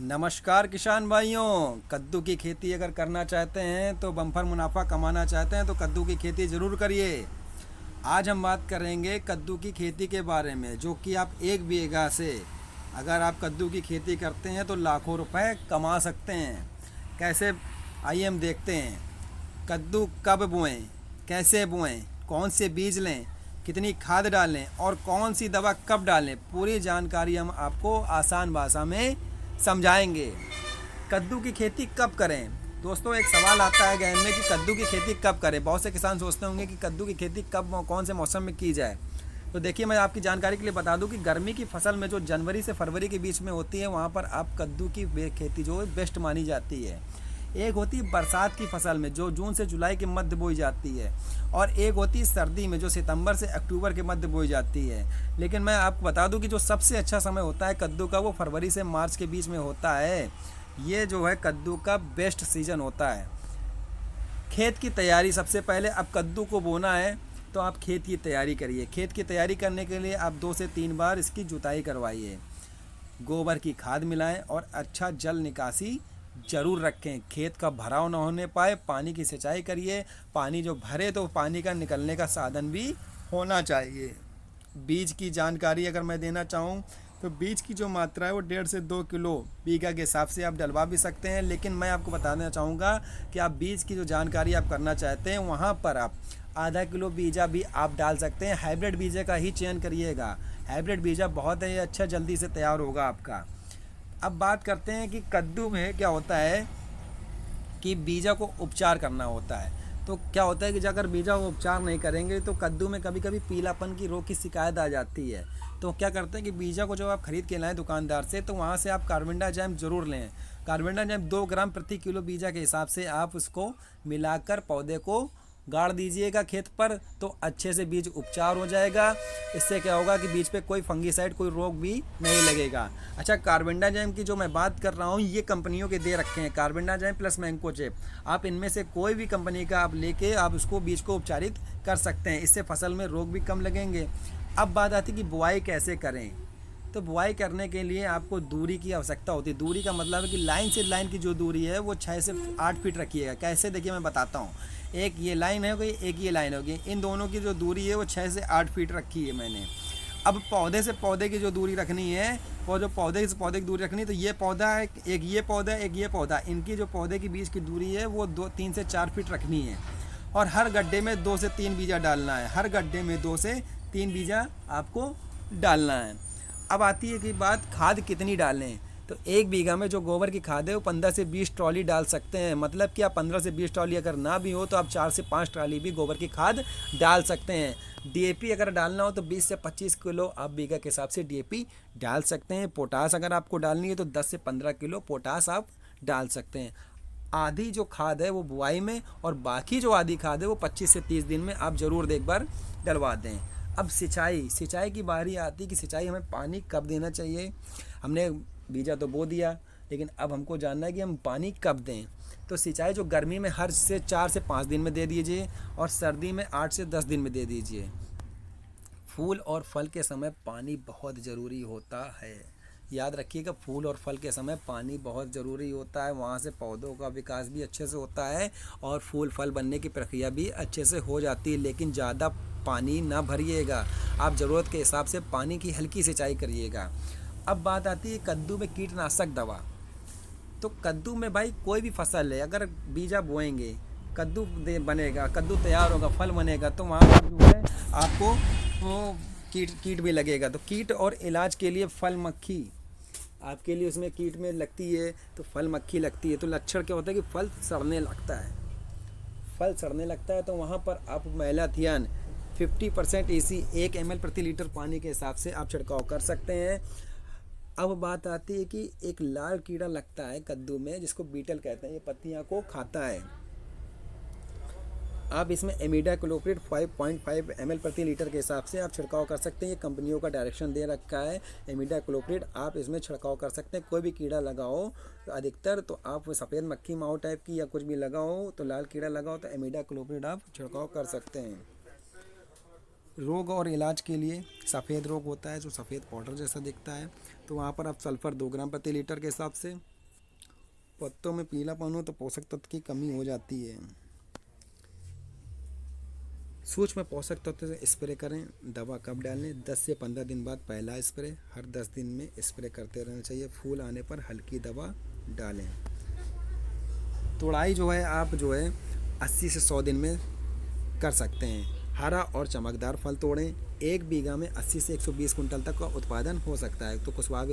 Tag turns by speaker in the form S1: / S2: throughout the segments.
S1: नमस्कार किसान भाइयों। कद्दू की खेती अगर करना चाहते हैं तो बम्पर मुनाफा कमाना चाहते हैं तो कद्दू की खेती ज़रूर करिए। आज हम बात करेंगे कद्दू की खेती के बारे में, जो कि आप 1 बीघा से अगर आप कद्दू की खेती करते हैं तो लाखों रुपए कमा सकते हैं। कैसे, आइए हम देखते हैं। कद्दू कब बोएं, कैसे बोएं, कौन से बीज लें, कितनी खाद डालें और कौन सी दवा कब डालें, पूरी जानकारी हम आपको आसान भाषा में समझाएंगे। कद्दू की खेती कब करें? दोस्तों, एक सवाल आता है जहन में कि कद्दू की खेती कब करें। बहुत से किसान सोचते होंगे कि कद्दू की खेती कब, कौन से मौसम में की जाए। तो देखिए, मैं आपकी जानकारी के लिए बता दूं कि गर्मी की फसल में जो जनवरी से फरवरी के बीच में होती है, वहाँ पर आप कद्दू की खेती जो है बेस्ट मानी जाती है। एक होती है बरसात की फसल में, जो जून से जुलाई के मध्य बोई जाती है, और एक होती है सर्दी में, जो सितंबर से अक्टूबर के मध्य बोई जाती है। लेकिन मैं आपको बता दूं कि जो सबसे अच्छा समय होता है कद्दू का, वो फरवरी से मार्च के बीच में होता है। ये जो है कद्दू का बेस्ट सीजन होता है। खेत की तैयारी, सबसे पहले अब कद्दू को बोना है तो आप खेत की तैयारी करिए। खेत की तैयारी करने के लिए आप 2 से 3 बार इसकी जुताई करवाइए। गोबर की खाद मिलाएं और अच्छा जल निकासी जरूर रखें। खेत का भराव न होने पाए, पानी की सिंचाई करिए। पानी जो भरे तो पानी का निकलने का साधन भी होना चाहिए। बीज की जानकारी अगर मैं देना चाहूँ तो बीज की जो मात्रा है वो 1.5 से 2 किलो बीघा के हिसाब से आप डलवा भी सकते हैं। लेकिन मैं आपको बताना चाहूँगा कि आप बीज की जो जानकारी आप करना चाहते हैं, वहाँ पर आप आधा किलो बीजा भी आप डाल सकते हैं। हाइब्रिड बीजे का ही चयन करिएगा। हाइब्रिड बीजा बहुत ही अच्छा जल्दी से तैयार होगा आपका। अब बात करते हैं कि कद्दू में क्या होता है कि बीजा को उपचार करना होता है। तो क्या होता है कि अगर बीजा को उपचार नहीं करेंगे तो कद्दू में कभी कभी पीलापन की रोग की शिकायत आ जाती है। तो क्या करते हैं कि बीजा को जब आप खरीद के लाएं दुकानदार से, तो वहाँ से आप कार्बेंडाजिम ज़रूर लें। कार्बेंडाजिम 2 ग्राम प्रति किलो बीजा के हिसाब से आप उसको मिलाकर पौधे को गाड़ दीजिएगा खेत पर, तो अच्छे से बीज उपचार हो जाएगा। इससे क्या होगा कि बीज पे कोई फंगीसाइड, कोई रोग भी नहीं लगेगा। अच्छा, कार्बेंडाजिम की जो मैं बात कर रहा हूँ, ये कंपनियों के दे रखे हैं, कार्बेंडाजिम प्लस मैंकोजेब। आप इनमें से कोई भी कंपनी का आप लेके आप उसको बीज को उपचारित कर सकते हैं। इससे फसल में रोग भी कम लगेंगे। अब बात आती है कि बुआई कैसे करें। तो बुआई करने के लिए आपको दूरी की आवश्यकता होती है। दूरी का मतलब है कि लाइन से लाइन की जो दूरी है वो 6 से 8 फीट रखिएगा। कैसे, देखिए मैं बताता हूँ। एक ये लाइन है, एक ये लाइन होगी। इन दोनों की जो दूरी है वो 6 से 8 फीट रखी है मैंने। अब पौधे से पौधे की जो दूरी रखनी है, वो जो पौधे से पौधे की दूरी रखनी है, तो ये पौधा है, एक ये पौधा, एक ये पौधा, इनकी जो पौधे के बीच की दूरी है वो 3 से 4 फीट रखनी है। और हर गड्ढे में 2 से 3 बीजा डालना है। हर गड्ढे में 2 से 3 बीजा आपको डालना है। अब आती है कि बात, खाद कितनी डालें। तो 1 बीघा में जो गोबर की खाद है वो 15 से 20 ट्रॉली डाल सकते हैं। मतलब कि आप 15 से 20 ट्रॉली अगर ना भी हो तो आप 4 से 5 ट्रॉली भी गोबर की खाद डाल सकते हैं। डीएपी अगर डालना हो तो 20 से 25 किलो आप बीघा के हिसाब से डीएपी डाल सकते हैं। पोटास अगर आपको डालनी है तो 10 से 15 किलो पोटास आप डाल सकते हैं। आधी जो खाद है वो बुआई में, और बाकी जो आधी खाद है वो 25 से 30 दिन में आप ज़रूर एक बार डलवा दें। अब सिंचाई की बारी आती है कि सिंचाई हमें पानी कब देना चाहिए। हमने बीजा तो बो दिया, लेकिन अब हमको जानना है कि हम पानी कब दें। तो सिंचाई जो गर्मी में हर से 4 से 5 दिन में दे दीजिए, और सर्दी में 8 से 10 दिन में दे दीजिए। फूल और फल के समय पानी बहुत ज़रूरी होता है। याद रखिएगा, फूल और फल के समय पानी बहुत ज़रूरी होता है। वहाँ से पौधों का विकास भी अच्छे से होता है और फूल फल बनने की प्रक्रिया भी अच्छे से हो जाती है। लेकिन ज़्यादा पानी ना भरिएगा, आप ज़रूरत के हिसाब से पानी की हल्की सिंचाई करिएगा। अब बात आती है कद्दू में कीटनाशक दवा। तो कद्दू में भाई कोई भी फसल है, अगर बीजा बोएंगे, कद्दू बनेगा, कद्दू तैयार होगा, फल बनेगा, तो वहाँ पर जो है आपको वो कीट भी लगेगा। तो कीट और इलाज के लिए फल मक्खी आपके लिए उसमें कीट में लगती है, तो फल मक्खी लगती है। तो लक्षण क्या होता है कि फल सड़ने लगता है। फल सड़ने लगता है तो वहाँ पर आप मैलाथियन 50% EC 1 ml प्रति लीटर पानी के हिसाब से आप छिड़काव कर सकते हैं। अब बात आती है कि एक लाल कीड़ा लगता है कद्दू में, जिसको बीटल कहते हैं। ये पत्तियां को खाता है। आप इसमें इमिडाक्लोप्रिड 5.5 ml प्रति लीटर के हिसाब से आप छिड़काव कर सकते हैं। ये कंपनियों का डायरेक्शन दे रखा है। इमिडाक्लोप्रिड आप इसमें छिड़काव कर सकते हैं। कोई भी कीड़ा लगाओ तो अधिकतर तो आप सफ़ेद मक्खी माओ टाइप की या कुछ भी लगाओ, तो लाल कीड़ा लगाओ तो इमिडाक्लोप्रिड आप छिड़काव कर सकते हैं। रोग और इलाज के लिए, सफ़ेद रोग होता है जो सफ़ेद पाउडर जैसा दिखता है, तो वहाँ पर आप सल्फ़र 2 ग्राम प्रति लीटर के हिसाब से। पत्तों में पीलापन हो तो पोषक तत्व की कमी हो जाती है। सूक्ष्म पोषक तत्व से स्प्रे करें। दवा कब डालें? 10 से 15 दिन बाद पहला स्प्रे। हर 10 दिन में स्प्रे करते रहना चाहिए। फूल आने पर हल्की दवा डालें। तोड़ाई जो है आप जो है 80 से 100 दिन में कर सकते हैं। हरा और चमकदार फल तोड़ें। 1 बीघा में 80 से 120 कुंटल तक का उत्पादन हो सकता है। तो कुशवाहा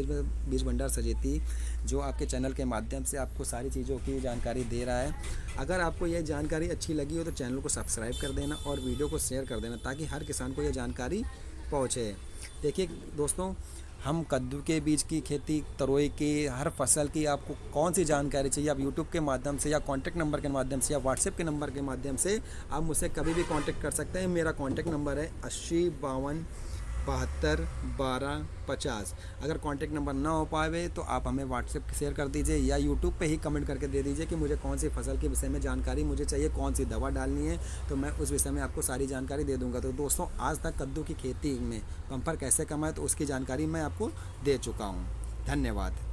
S1: बीज भंडार सजेती जो आपके चैनल के माध्यम से आपको सारी चीज़ों की जानकारी दे रहा है। अगर आपको यह जानकारी अच्छी लगी हो तो चैनल को सब्सक्राइब कर देना और वीडियो को शेयर कर देना ताकि हर किसान को यह जानकारी पहुँचे। देखिए दोस्तों, हम कद्दू के बीज की खेती, तरोई की, हर फसल की आपको कौन सी जानकारी चाहिए, आप यूट्यूब के माध्यम से या कॉन्टैक्ट नंबर के माध्यम से या व्हाट्सएप के नंबर के माध्यम से आप मुझसे कभी भी कांटेक्ट कर सकते हैं। मेरा कांटेक्ट नंबर है 80 52 72 12 50। अगर कांटेक्ट नंबर ना हो पाए तो आप हमें व्हाट्सएप शेयर कर दीजिए या यूट्यूब पे ही कमेंट करके दे दीजिए कि मुझे कौन सी फसल के विषय में जानकारी मुझे चाहिए, कौन सी दवा डालनी है, तो मैं उस विषय में आपको सारी जानकारी दे दूंगा। तो दोस्तों, आज तक कद्दू की खेती में बम्पर कैसे कमाए तो उसकी जानकारी मैं आपको दे चुका हूँ। धन्यवाद।